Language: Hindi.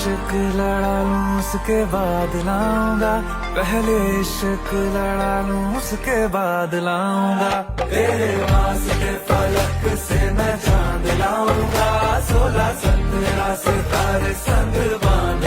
इश्क लड़ा लूं उसके बाद लाऊंगा, पहले इश्क लड़ा लूं उसके बाद लाऊंगा। तेरे वास्ते फलक से मैं चांद लाऊंगा, 16 17 सितारे संग बांध